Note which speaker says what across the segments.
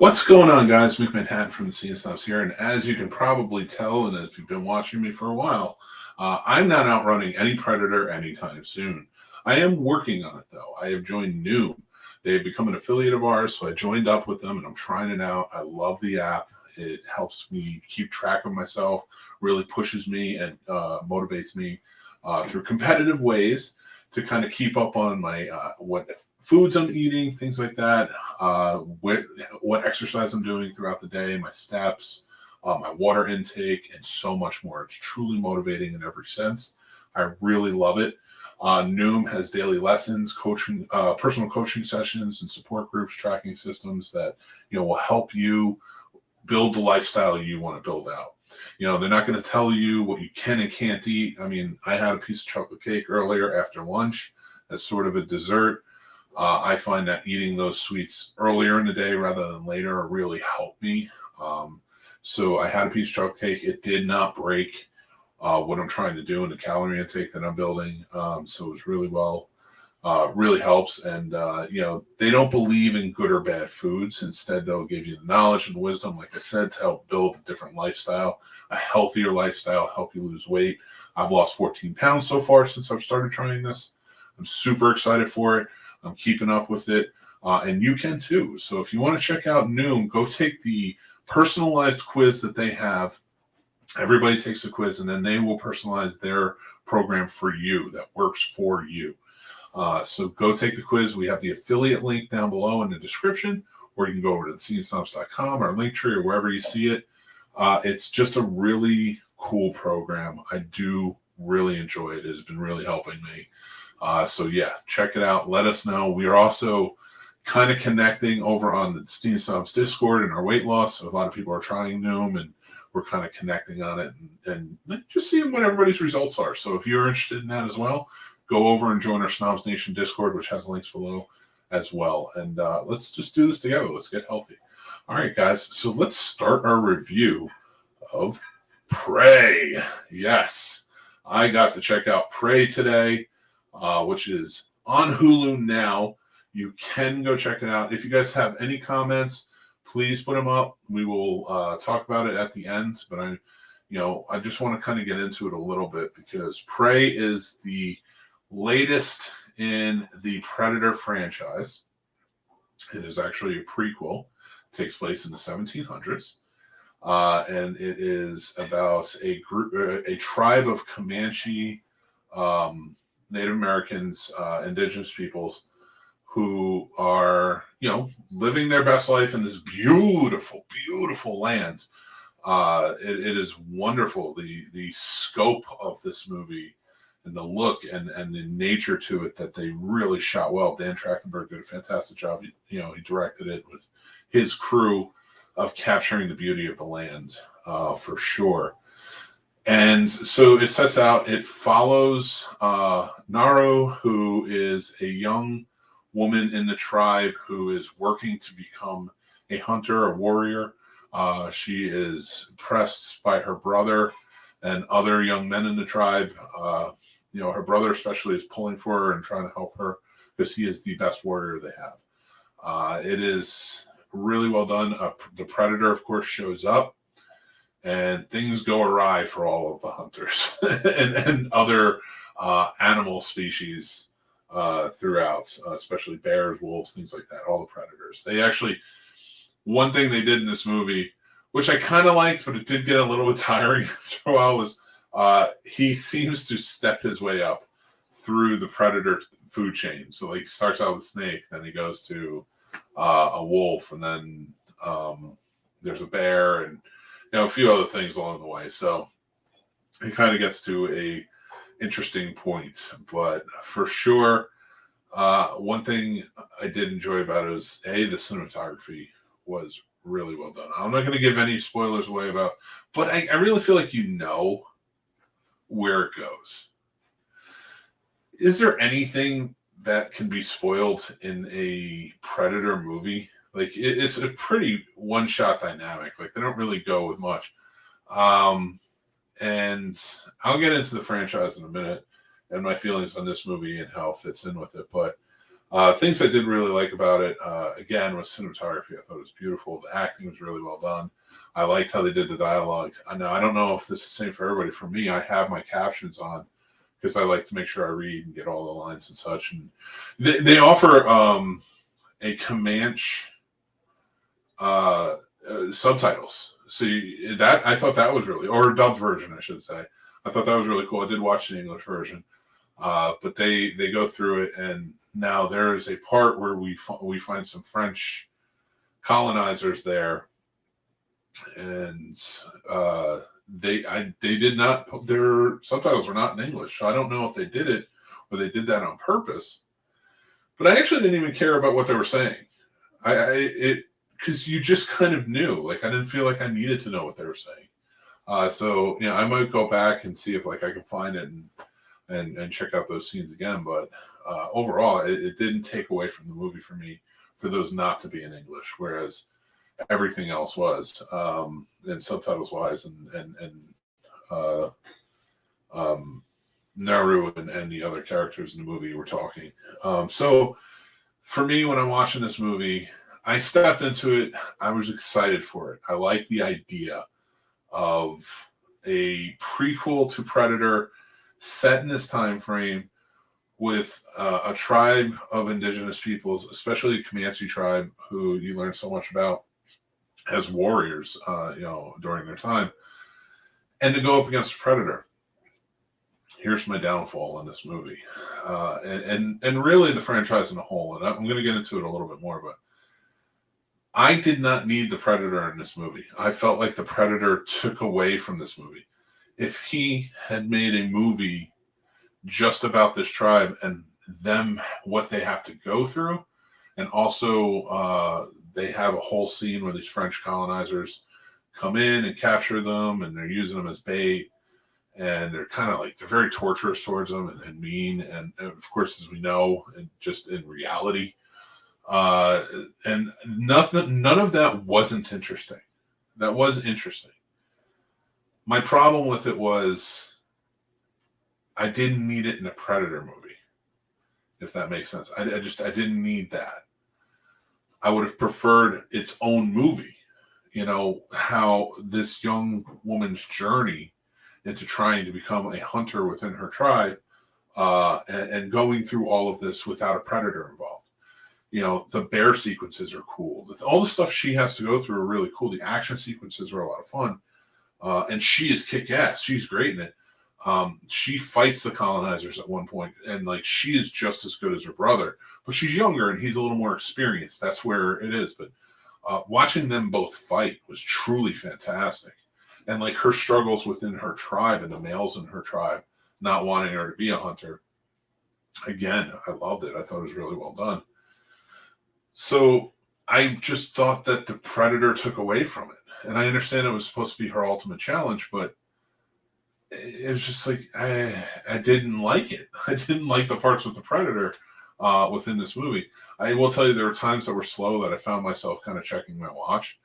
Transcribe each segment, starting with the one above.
Speaker 1: What's going on, guys? Mick Manhattan from the Scene Snobs here, and as you can probably tell, and if you've been watching me for a while, I'm not outrunning any predator anytime soon. I am working on it, though. I have joined Noom. They have become an affiliate of ours, so I joined up with them, and I'm trying it out. I love the app. It helps me keep track of myself, really pushes me and motivates me through competitive ways to kind of keep up on my what foods I'm eating, things like that, what exercise I'm doing throughout the day, my steps, my water intake, and so much more. It's truly motivating in every sense. I really love it. Noom has daily lessons, coaching, personal coaching sessions, and support groups, tracking systems that will help you build the lifestyle you want to build out. They're not going to tell you what you can and can't eat. I mean, I had a piece of chocolate cake earlier after lunch as sort of a dessert. I find that eating those sweets earlier in the day rather than later really helped me. So I had a piece of chocolate cake. It did not break what I'm trying to do in the calorie intake that I'm building. So it was really helps. And, they don't believe in good or bad foods. Instead, they'll give you the knowledge and wisdom, like I said, to help build a different lifestyle, a healthier lifestyle, help you lose weight. I've lost 14 pounds so far since I've started trying this. I'm super excited for it. I'm keeping up with it. And you can too. So if you want to check out Noom, go take the personalized quiz that they have. Everybody takes a quiz, and then they will personalize their program for you that works for you. So go take the quiz. We have the affiliate link down below in the description, or you can go over to thescenesnobs.com or Linktree or wherever you see it. It's just a really cool program. I do really enjoy it. It has been really helping me. So yeah, check it out. Let us know. We are also kind of connecting over on the Scene Snobs Discord and our weight loss. So a lot of people are trying Noom, and we're kind of connecting on it and just seeing what everybody's results are. So if you're interested in that as well, go over and join our Snobs Nation Discord, which has links below as well. And let's just do this together. Let's get healthy. All right, guys. So let's start our review of Prey. Yes, I got to check out Prey today, which is on Hulu now. You can go check it out. If you guys have any comments, please put them up. We will talk about it at the end. But I just want to kind of get into it a little bit because Prey is the latest in the Predator franchise. It is actually a prequel. It takes place in the 1700s. And it is about a tribe of Comanche Native Americans, indigenous peoples who are, living their best life in this beautiful, beautiful land. It is wonderful. The scope of this movie and the look and the nature to it that they really shot well. Dan Trachtenberg did a fantastic job. He directed it with his crew of capturing the beauty of the land, for sure. And so it sets out, it follows Naru, who is a young woman in the tribe who is working to become a hunter, a warrior. She is pressed by her brother and other young men in the tribe. Her brother especially is pulling for her and trying to help her because he is the best warrior they have. It is really well done. The predator, of course, shows up, and things go awry for all of the hunters and other animal species throughout, especially bears, wolves, things like that, all the predators. They actually, one thing they did in this movie, which I kind of liked, but it did get a little bit tiring after a while, was he seems to step his way up through the predator food chain. So he starts out with a snake, then he goes to a wolf, and then there's a bear, and a few other things along the way. So he kind of gets to a interesting point. But for sure, one thing I did enjoy about it was the cinematography was really well done. I'm not going to give any spoilers away but I really feel like where it goes. Is there anything that can be spoiled in a Predator movie? Like, it's a pretty one-shot dynamic. Like, they don't really go with much. And I'll get into the franchise in a minute and my feelings on this movie and how it fits in with it. But Things I did really like about it, again, was cinematography. I thought it was beautiful. The acting was really well done. I liked how they did the dialogue. I don't know if this is the same for everybody. For me, I have my captions on because I like to make sure I read and get all the lines and such. And they offer a Comanche subtitles. So that I thought that was really, or a dubbed version, I should say. I thought that was really cool. I did watch the English version, but they go through it, and now there is a part where we find some French colonizers there, and they did not, their subtitles were not in English. So I don't know if they did it or they did that on purpose. But I actually didn't even care about what they were saying. Because you just kind of knew. Like, I didn't feel like I needed to know what they were saying. So I might go back and see if I can find it and check out those scenes again. But overall, it didn't take away from the movie for me for those not to be in English, whereas everything else was, and subtitles wise, and Naru and the other characters in the movie were talking. So for me, when I'm watching this movie, I stepped into it. I was excited for it. I like the idea of a prequel to Predator set in this time frame with a tribe of indigenous peoples, especially the Comanche tribe, who you learn so much about as warriors, during their time, and to go up against a Predator. Here's my downfall in this movie, and really the franchise in a whole. And I'm going to get into it a little bit more, but I did not need the Predator in this movie. I felt like the Predator took away from this movie. If he had made a movie just about this tribe and them, what they have to go through, and also they have a whole scene where these French colonizers come in and capture them, and they're using them as bait, and they're kind of like, they're very torturous towards them and mean, and of course, as we know, and just in reality, and none of that wasn't interesting. That was interesting. My problem with it was I didn't need it in a Predator movie, if that makes sense. I didn't need that. I would have preferred its own movie. How this young woman's journey into trying to become a hunter within her tribe, and going through all of this without a Predator involved. The bear sequences are cool. All the stuff she has to go through are really cool. The action sequences are a lot of fun. And she is kick-ass. She's great in it. She fights the colonizers at one point, and she is just as good as her brother, but she's younger and he's a little more experienced. That's where it is. But watching them both fight was truly fantastic. And her struggles within her tribe and the males in her tribe not wanting her to be a hunter. Again, I loved it. I thought it was really well done. So I just thought that the Predator took away from it. And I understand it was supposed to be her ultimate challenge, but it was just I didn't like it. I didn't like the parts with the Predator within this movie. I will tell you, there were times that were slow that I found myself kind of checking my watch,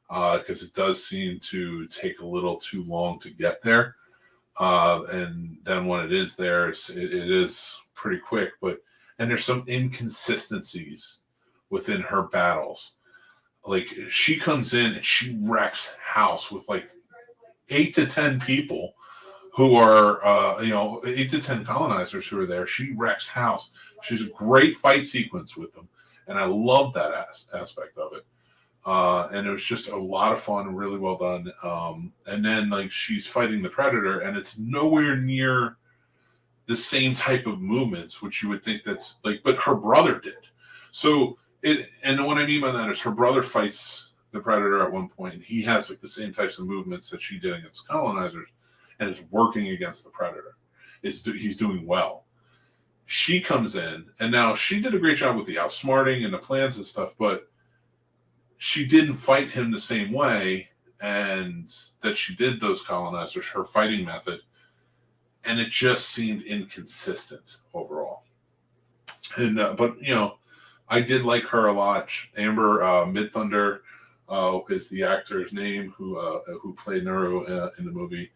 Speaker 1: because it does seem to take a little too long to get there. And then when it is there, it is pretty quick. And there's some inconsistencies within her battles. She comes in and she wrecks house with 8 to 10 people who are, 8 to 10 colonizers who are there. She wrecks house. She's a great fight sequence with them. And I love that aspect of it. And it was just a lot of fun, really well done. And then she's fighting the Predator, and it's nowhere near the same type of movements, which you would think that's but her brother did. So and what I mean by that is her brother fights the Predator at one point, and he has the same types of movements that she did against colonizers, and is working against the Predator. He's doing well. She comes in, and now she did a great job with the outsmarting and the plans and stuff, but she didn't fight him the same way, and that she did those colonizers, her fighting method, and it just seemed inconsistent overall. And but I did like her a lot. Amber Midthunder is the actor's name who played Naru in the movie.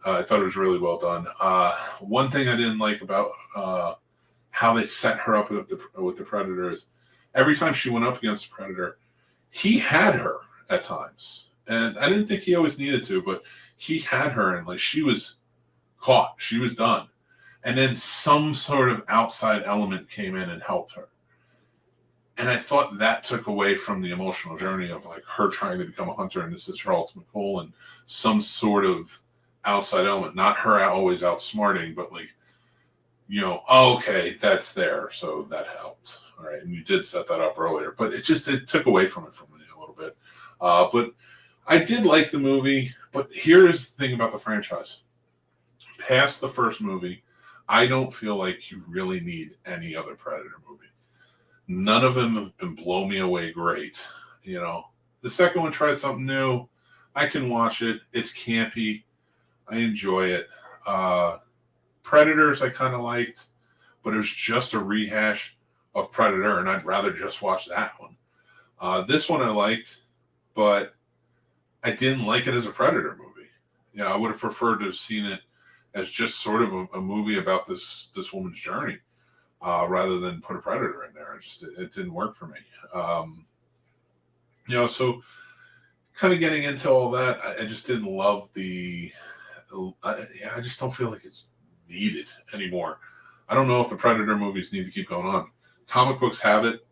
Speaker 1: I thought it was really well done. One thing I didn't like about how they set her up with the Predator is every time she went up against the Predator, he had her at times. And I didn't think he always needed to, but he had her, and like she was caught. She was done. And then some sort of outside element came in and helped her. And I thought that took away from the emotional journey of like her trying to become a hunter and this is her ultimate goal, and some sort of outside element, not her always outsmarting, but like, you know, oh, okay, that's there. So that helped. All right. And you did set that up earlier, but it took away from it for me a little bit. But I did like the movie, but here's the thing about the franchise. Past the first movie, I don't feel like you really need any other Predator movie. None of them have been blow me away great. You know, the second one tried something new. I can watch it. It's campy. I enjoy it. Predators I kind of liked, but it was just a rehash of Predator, and I'd rather just watch that one. This one I liked, but I didn't like it as a Predator movie. Yeah, I would have preferred to have seen it as just sort of a movie about this woman's journey. Rather than put a Predator in there. It didn't work for me. You know, so kind of getting into all that, I just didn't love I just don't feel like it's needed anymore. I don't know if the Predator movies need to keep going on. Comic books have it.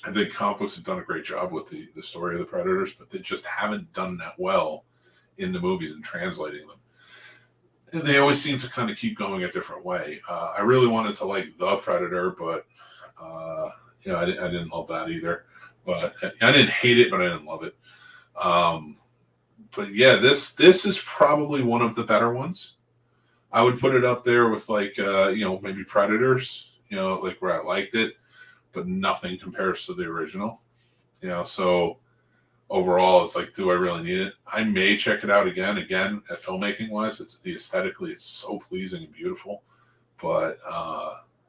Speaker 1: I think comic books have done a great job with the story of the Predators, but they just haven't done that well in the movies and translating them. And they always seem to kind of keep going a different way. I really wanted to like The Predator, but you know, I didn't love that either. But I didn't hate it, but I didn't love it. But yeah, this is probably one of the better ones. I would put it up there with like you know, maybe Predators, you know, like where I liked it, but nothing compares to the original. You know, so overall, it's like, do I really need it? I may check it out again. At filmmaking wise, aesthetically, it's so pleasing and beautiful. But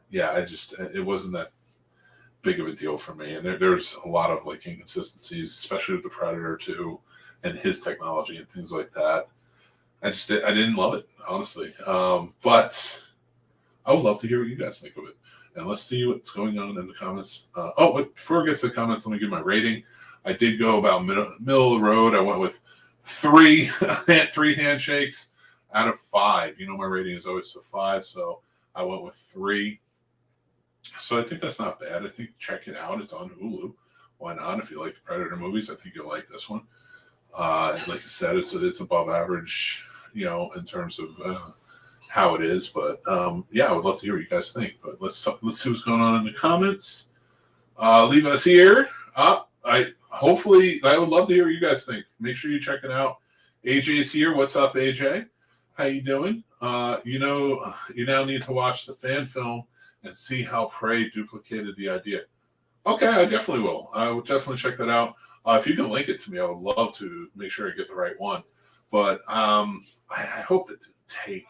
Speaker 1: yeah, it wasn't that big of a deal for me. And there's a lot of like inconsistencies, especially with the Predator 2 and his technology and things like that. I didn't love it, honestly. But I would love to hear what you guys think of it. And let's see what's going on in the comments. Before we get to the comments, let me give my rating. I did go about middle of the road. I went with 3 handshakes out of 5. You know, my rating is always a 5, so I went with 3. So I think that's not bad. I think check it out. It's on Hulu. Why not? If you like the Predator movies, I think you'll like this one. Like I said, it's above average, you know, in terms of how it is. But yeah, I would love to hear what you guys think. But let's see what's going on in the comments. Leave us here. Hopefully, I would love to hear what you guys think. Make sure you check it out. AJ's here. What's up, AJ? How you doing? You know, you now need to watch the fan film and see how Prey duplicated the idea. Okay, I definitely will. I will definitely check that out. If you can link it to me, I would love to make sure I get the right one. But I hope that didn't take,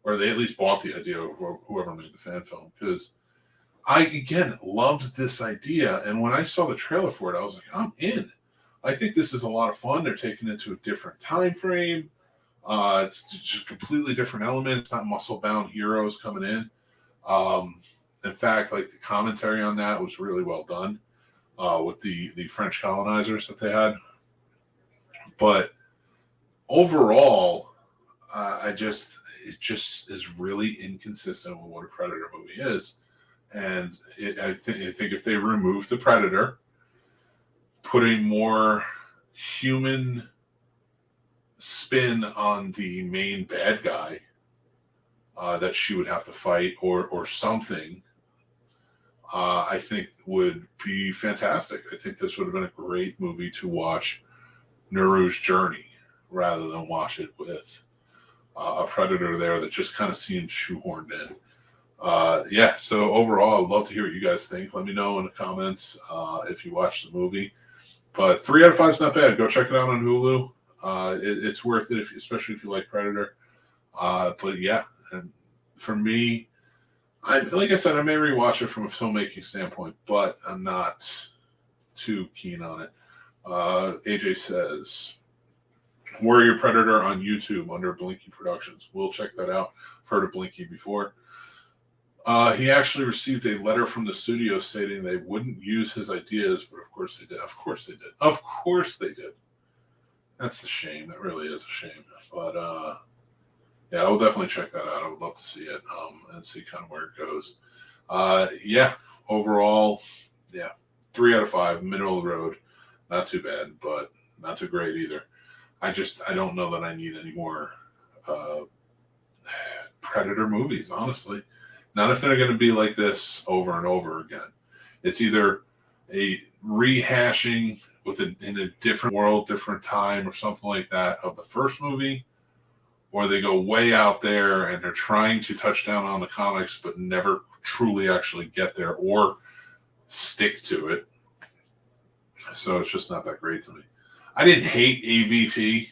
Speaker 1: or they at least bought the idea of whoever made the fan film, because I, again, loved this idea. And when I saw the trailer for it, I was like, I'm in. I think this is a lot of fun. They're taking it to a different time frame. It's just a completely different element. It's not muscle-bound heroes coming in. In fact, like the commentary on that was really well done with the French colonizers that they had. But overall, it just is really inconsistent with what a Predator movie is. And I think if they remove the Predator, putting more human spin on the main bad guy that she would have to fight or something, I think would be fantastic. I think this would have been a great movie to watch Naru's journey rather than watch it with a Predator there that just kind of seemed shoehorned in. Yeah, so overall, I'd love to hear what you guys think. Let me know in the comments if you watched the movie. But 3 out of 5 is not bad. Go check it out on Hulu. It's worth it, especially if you like Predator. But yeah, and for me, like I said, I may rewatch it from a filmmaking standpoint, but I'm not too keen on it. AJ says, Warrior Predator on YouTube under Blinky Productions. We'll check that out. I've heard of Blinky before. He actually received a letter from the studio stating they wouldn't use his ideas, but of course they did. Of course they did. Of course they did. That's a shame. That really is a shame. But yeah, I will definitely check that out. I would love to see it and see kind of where it goes. Yeah, overall, yeah, 3 out of 5, middle of the road. Not too bad, but not too great either. I don't know that I need any more Predator movies, honestly. Not if they're going to be like this over and over again. It's either a rehashing in a different world, different time, or something like that of the first movie, or they go way out there and they're trying to touch down on the comics but never truly actually get there or stick to it. So it's just not that great to me. I didn't hate AVP,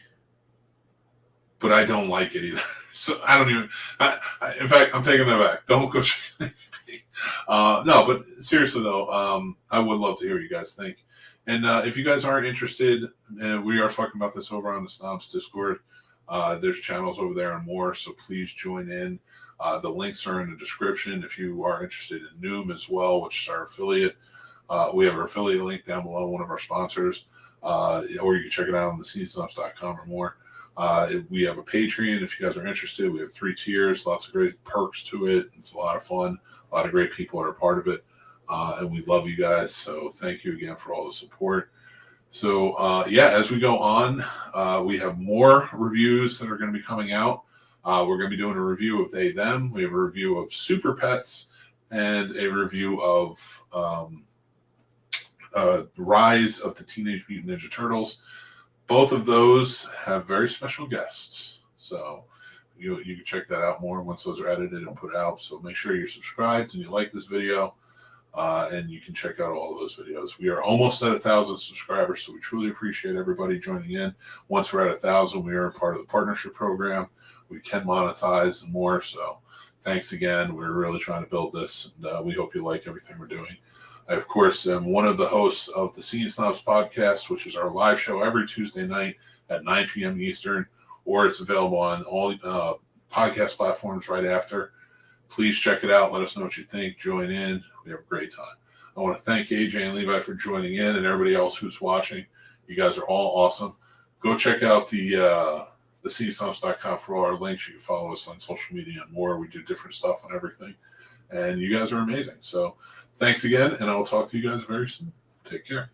Speaker 1: but I don't like it either. So I don't even. In fact, I'm taking that back. Don't go check AVP. No, but seriously though, I would love to hear what you guys think. And if you guys aren't interested, we are talking about this over on the Snobs Discord. There's channels over there and more, so please join in. The links are in the description if you are interested in Noom as well, which is our affiliate. We have our affiliate link down below, one of our sponsors, or you can check it out on thescenesnobs.com or more. We have a Patreon if you guys are interested. We have 3 tiers, lots of great perks to it. It's a lot of fun. A lot of great people are a part of it. And we love you guys. So thank you again for all the support. So, yeah, as we go on, we have more reviews that are going to be coming out. We're going to be doing a review of They, Them. We have a review of Super Pets and a review of Rise of the Teenage Mutant Ninja Turtles. Both of those have very special guests. So you can check that out more once those are edited and put out. So make sure you're subscribed and you like this video. And you can check out all of those videos. We are almost at 1,000 subscribers, so we truly appreciate everybody joining in. Once we're at 1,000, we are a part of the partnership program. We can monetize and more, so thanks again. We're really trying to build this, and we hope you like everything we're doing. I, of course, am one of the hosts of the Scene Snobs Podcast, which is our live show every Tuesday night at 9 p.m. Eastern, or it's available on all podcast platforms right after. Please check it out. Let us know what you think. Join in. We have a great time. I want to thank AJ and Levi for joining in and everybody else who's watching. You guys are all awesome. Go check out the thescenesnobs.com for all our links. You can follow us on social media and more. We do different stuff on everything. And you guys are amazing. So thanks again, and I will talk to you guys very soon. Take care.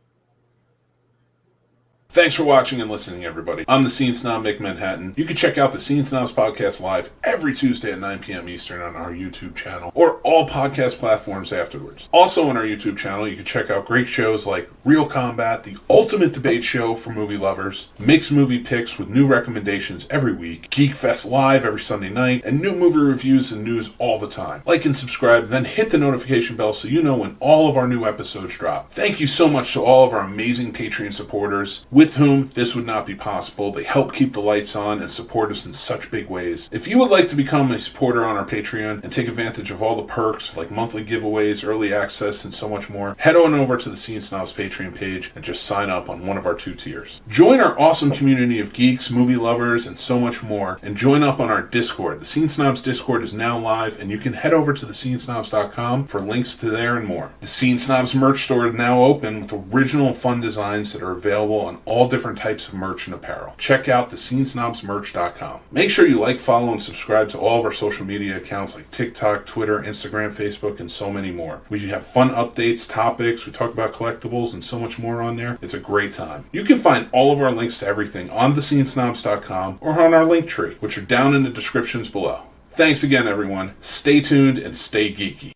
Speaker 1: Thanks for watching and listening, everybody. I'm the Scene Snob, Mick Manhattan. You can check out the Scene Snobs Podcast live every Tuesday at 9 p.m. Eastern on our YouTube channel or all podcast platforms afterwards. Also on our YouTube channel, you can check out great shows like Real Combat, the ultimate debate show for movie lovers, mixed movie picks with new recommendations every week, Geek Fest live every Sunday night, and new movie reviews and news all the time. Like and subscribe, then hit the notification bell so you know when all of our new episodes drop. Thank you so much to all of our amazing Patreon supporters, with whom this would not be possible. They help keep the lights on and support us in such big ways. If you would like to become a supporter on our Patreon and take advantage of all the perks like monthly giveaways, early access, and so much more, head on over to the Scene Snobs Patreon page and just sign up on one of our 2 tiers. Join our awesome community of geeks, movie lovers, and so much more, and join up on our Discord. The Scene Snobs Discord is now live, and you can head over to thescenesnobs.com for links to there and more. The Scene Snobs merch store is now open with original fun designs that are available on all different types of merch and apparel. Check out thescenesnobsmerch.com. Make sure you like, follow, and subscribe to all of our social media accounts like TikTok, Twitter, Instagram, Facebook, and so many more. We have fun updates, topics, we talk about collectibles, and so much more on there. It's a great time. You can find all of our links to everything on thescenesnobs.com or on our Linktree, which are down in the descriptions below. Thanks again, everyone. Stay tuned and stay geeky.